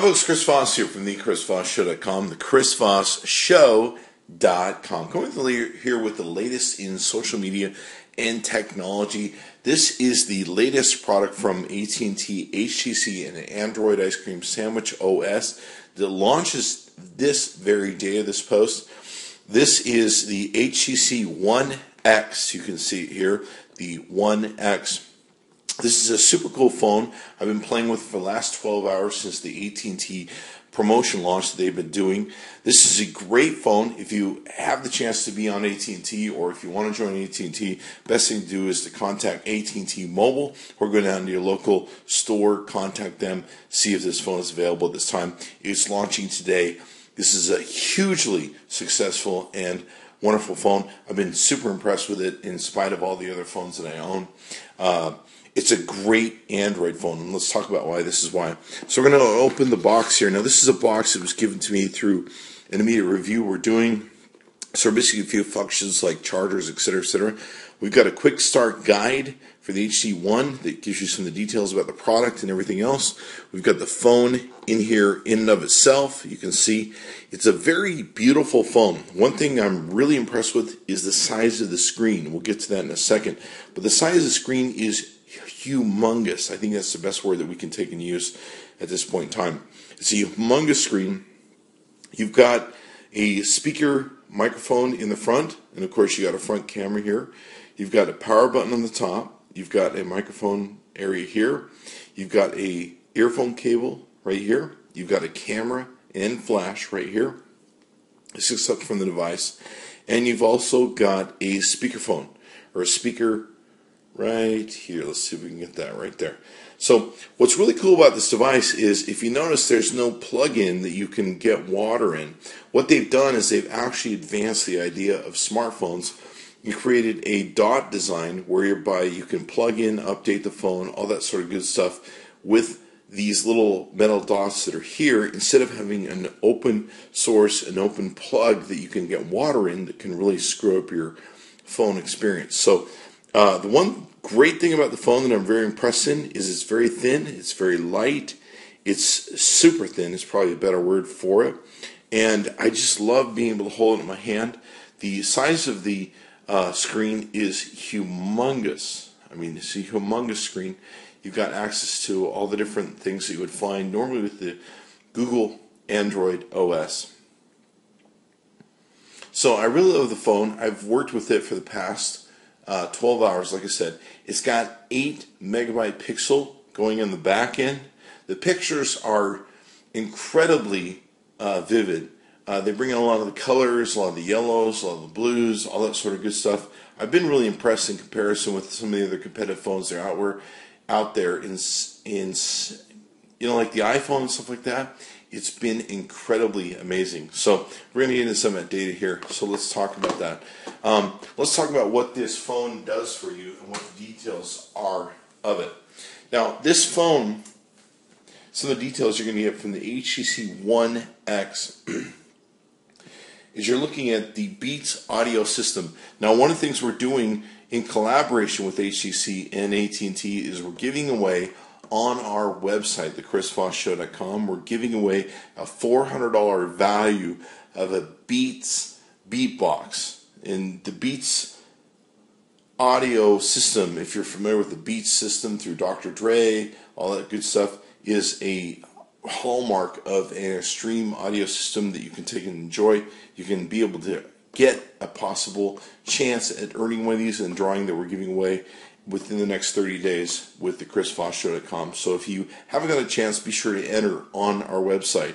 folks, Chris Voss here from the ChrisVossShow.com, the ChrisVossShow.com. Coming here with the latest in social media and technology. This is the latest product from AT&T, HTC, and Android Ice Cream Sandwich OS that launches this very day of this post. This is the HTC One X. You can see it here, the One X. This is a super cool phone I've been playing with for the last 12 hours since the AT&T promotion launch that they've been doing. This is a great phone. If you have the chance to be on AT&T or if you want to join AT&T, best thing to do is to contact AT&T Mobile or go down to your local store, contact them, see if this phone is available at this time. It's launching today. This is a hugely successful and wonderful phone. I've been super impressed with it in spite of all the other phones that I own. It's a great Android phone, and let's talk about why this is why. So we're going to open the box here. Now, this is a box that was given to me through an immediate review we're doing. So basically a few functions like chargers, etc., etc. We've got a quick start guide for the HTC One that gives you some of the details about the product and everything else. We've got the phone in here in and of itself. You can see it's a very beautiful phone. One thing I'm really impressed with is the size of the screen. We'll get to that in a second. But the size of the screen is humongous. I think that's the best word that we can take and use at this point in time. It's a humongous screen. You've got a speaker microphone in the front, and of course you got a front camera here. You've got a power button on the top. You've got a microphone area here. You've got a earphone cable right here. You've got a camera and flash right here. This is up from the device. And you've also got a speakerphone or a speaker right here. Let's see if we can get that right there. So what's really cool about this device is if you notice there's no plug-in that you can get water in. What they've done is they've actually advanced the idea of smartphones. You created a dot design whereby you can plug in, update the phone, all that sort of good stuff with these little metal dots that are here instead of having an open source, an open plug that you can get water in that can really screw up your phone experience. So the one great thing about the phone that I'm very impressed in is it's very thin, it's very light, it's super thin is probably a better word for it, and I just love being able to hold it in my hand. The size of the screen is humongous. I mean, it's a humongous screen. You've got access to all the different things that you would find normally with the Google Android OS. So I really love the phone. I've worked with it for the past 12 hours, like I said. It's got 8 megabyte pixel going in the back end. The pictures are incredibly vivid. They bring in a lot of the colors, a lot of the yellows, a lot of the blues, all that sort of good stuff. I've been really impressed in comparison with some of the other competitive phones that are out there in like the iPhone and stuff like that. It's been incredibly amazing. So we're going to get into some of that data here. So let's talk about that. Let's talk about what this phone does for you and what the details are of it. Now, this phone, some of the details you're going to get from the HTC One X is you're looking at the Beats audio system. Now, one of the things we're doing in collaboration with HTC and AT&T is we're giving away on our website, thechrisvossshow.com, we're giving away a $400 value of a Beats beatbox. And the Beats audio system, if you're familiar with the Beats system through Dr. Dre, all that good stuff, is a hallmark of an extreme audio system that you can take and enjoy. You can be able to get a possible chance at earning one of these in a drawing that we're giving away within the next 30 days with the ChrisVossShow.com. So if you haven't got a chance, be sure to enter on our website.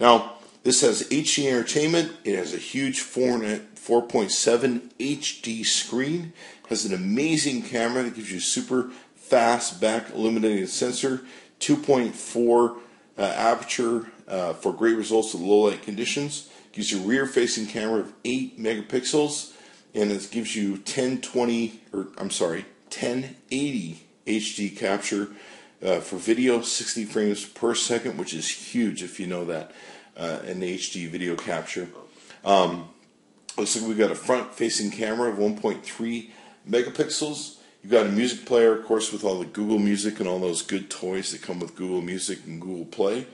Now, this has HD entertainment. It has a huge 4.7 HD screen. It has an amazing camera that gives you super fast back illuminated sensor, 2.4 aperture for great results with low light conditions. Gives you a rear facing camera of 8 megapixels, and it gives you 1080 HD capture for video, 60 frames per second, which is huge if you know that, an HD video capture. Looks like we've got a front-facing camera of 1.3 megapixels. You've got a music player, of course, with all the Google Music and all those good toys that come with Google Music and Google Play.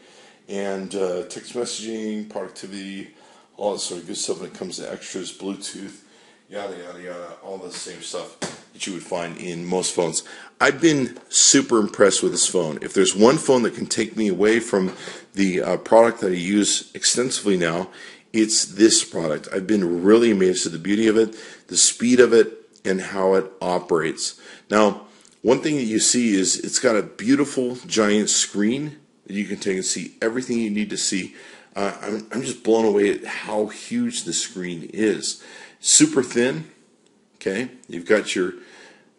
and text messaging, productivity, all that sort of good stuff when it comes to extras, Bluetooth, yada yada yada, all the same stuff that you would find in most phones. I've been super impressed with this phone. If there's one phone that can take me away from the product that I use extensively now, it's this product. I've been really amazed at the beauty of it, the speed of it, and how it operates. Now, one thing that you see is it's got a beautiful giant screen that you can take and see everything you need to see. I'm just blown away at how huge the screen is. Super thin. Okay, you've got your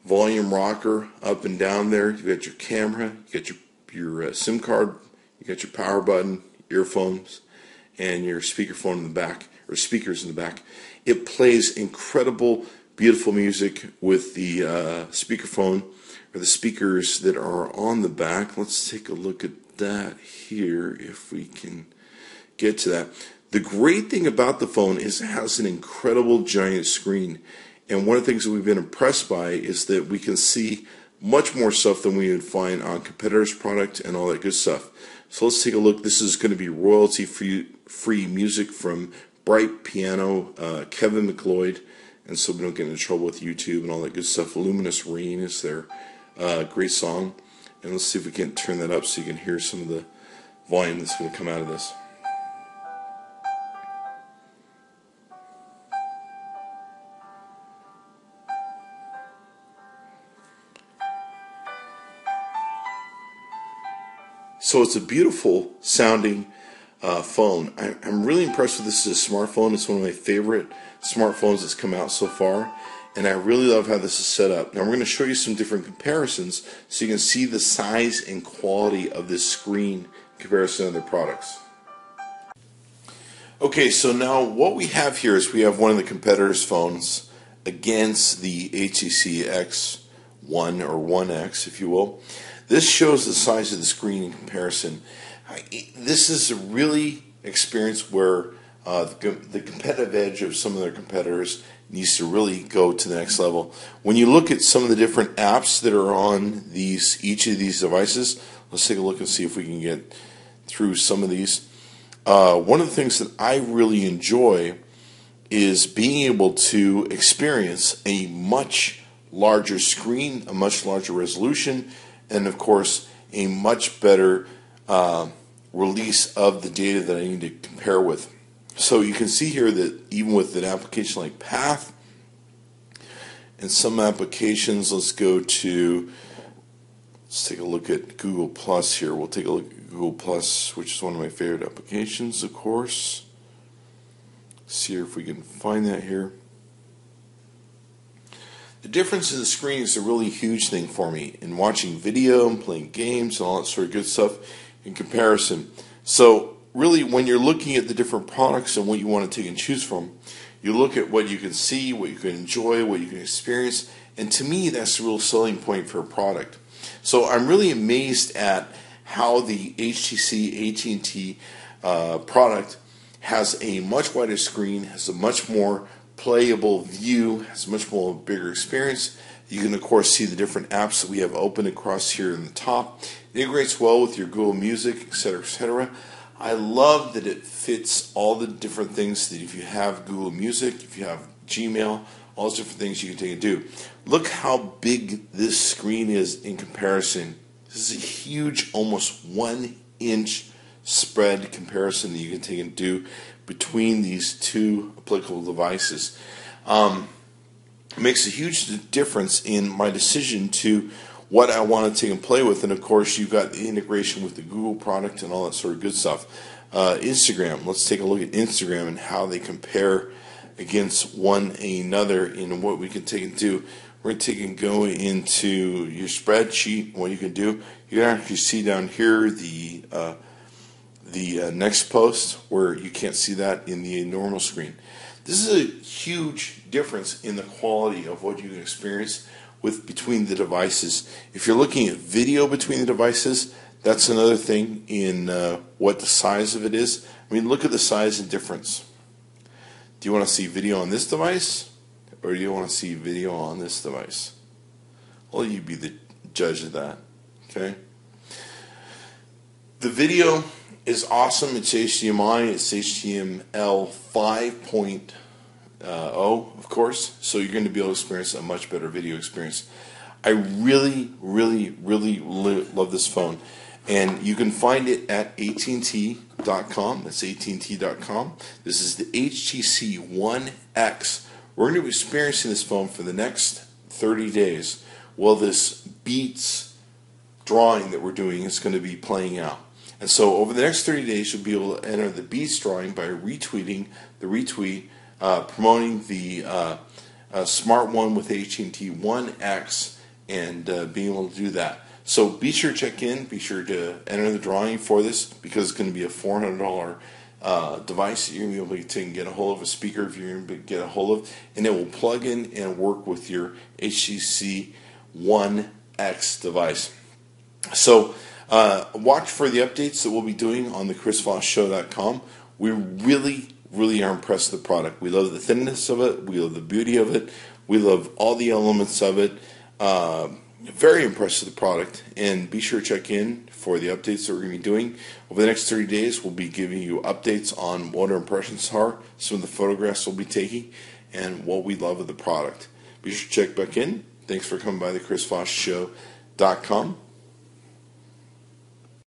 volume rocker up and down there. You've got your camera. You got your SIM card. You got your power button, earphones, and your speakerphone in the back, or speakers in the back. It plays incredible, beautiful music with the speakerphone, or the speakers that are on the back. Let's take a look at that here, if we can get to that. The great thing about the phone is it has an incredible giant screen. And one of the things that we've been impressed by is that we can see much more stuff than we would find on competitors' product and all that good stuff. So let's take a look. This is going to be royalty-free music from Bright Piano, Kevin MacLeod, and so we don't get into trouble with YouTube and all that good stuff. Luminous Rain is their great song. And let's see if we can turn that up so you can hear some of the volume that's going to come out of this. So it's a beautiful sounding phone. I'm really impressed with this as a smartphone. It's one of my favorite smartphones that's come out so far. And I really love how this is set up. Now we're going to show you some different comparisons so you can see the size and quality of this screen in comparison to other products. Okay, so now what we have here is we have one of the competitors' phones against the HTC X One or One X, if you will. This shows the size of the screen in comparison. This is a really experience where the competitive edge of some of their competitors needs to really go to the next level. When you look at some of the different apps that are on each of these devices, let's take a look and see if we can get through some of these. One of the things that I really enjoy is being able to experience a much larger screen, a much larger resolution, and of course a much better release of the data that I need to compare with. So you can see here that even with an application like Path, and some applications, let's take a look at Google Plus here. We'll take a look at Google Plus, which is one of my favorite applications, of course. See if we can find that here. The difference in the screen is a really huge thing for me in watching video and playing games and all that sort of good stuff in comparison. So really, when you're looking at the different products and what you want to take and choose from, you look at what you can see, what you can enjoy, what you can experience, and to me that's the real selling point for a product. So I'm really amazed at how the HTC AT&T product has a much wider screen, has a much more playable view, has a much more bigger experience. You can of course see the different apps that we have open across here in the top. It integrates well with your Google Music, etc., etc. I love that it fits all the different things that if you have Google Music, if you have Gmail, all those different things you can take and do. Look how big this screen is in comparison. This is a huge, almost 1-inch spread comparison that you can take and do between these two applicable devices. It makes a huge difference in my decision to what I want to take and play with, and of course you've got the integration with the Google product and all that sort of good stuff. Instagram, let's take a look at Instagram and how they compare against one another in what we can take and do. We're going to take and go into your spreadsheet. What you can do, you can actually see down here the next post, where you can't see that in the normal screen. This is a huge difference in the quality of what you can experience between the devices. If you're looking at video between the devices, that's another thing in what the size of it is. I mean, look at the size and difference. Do you want to see video on this device, or do you want to see video on this device? Well, you be the judge of that. Okay. The video is awesome. It's HDMI. It's HTML 5.0, of course. So you're going to be able to experience a much better video experience. I really, really, really love this phone. And you can find it at AT&T.com. That's AT&T.com. This is the HTC One X. We're going to be experiencing this phone for the next 30 days while this Beats drawing that we're doing is going to be playing out. And so over the next 30 days, you'll be able to enter the Beats drawing by retweeting the retweet, promoting the Smart One with AT&T One X, and being able to do that. So be sure to check in. Be sure to enter the drawing for this, because it's going to be a $400 device that you're going to be able to get a hold of, a speaker if you're going to get a hold of, and it will plug in and work with your HTC One X device. So watch for the updates that we'll be doing on the chrisvossshow.com. We really, really are impressed with the product. We love the thinness of it. We love the beauty of it. We love all the elements of it. Very impressed with the product, and be sure to check in for the updates that we're going to be doing. Over the next 30 days, we'll be giving you updates on what our impressions are, some of the photographs we'll be taking, and what we love of the product. Be sure to check back in. Thanks for coming by the chrisvossshow.com.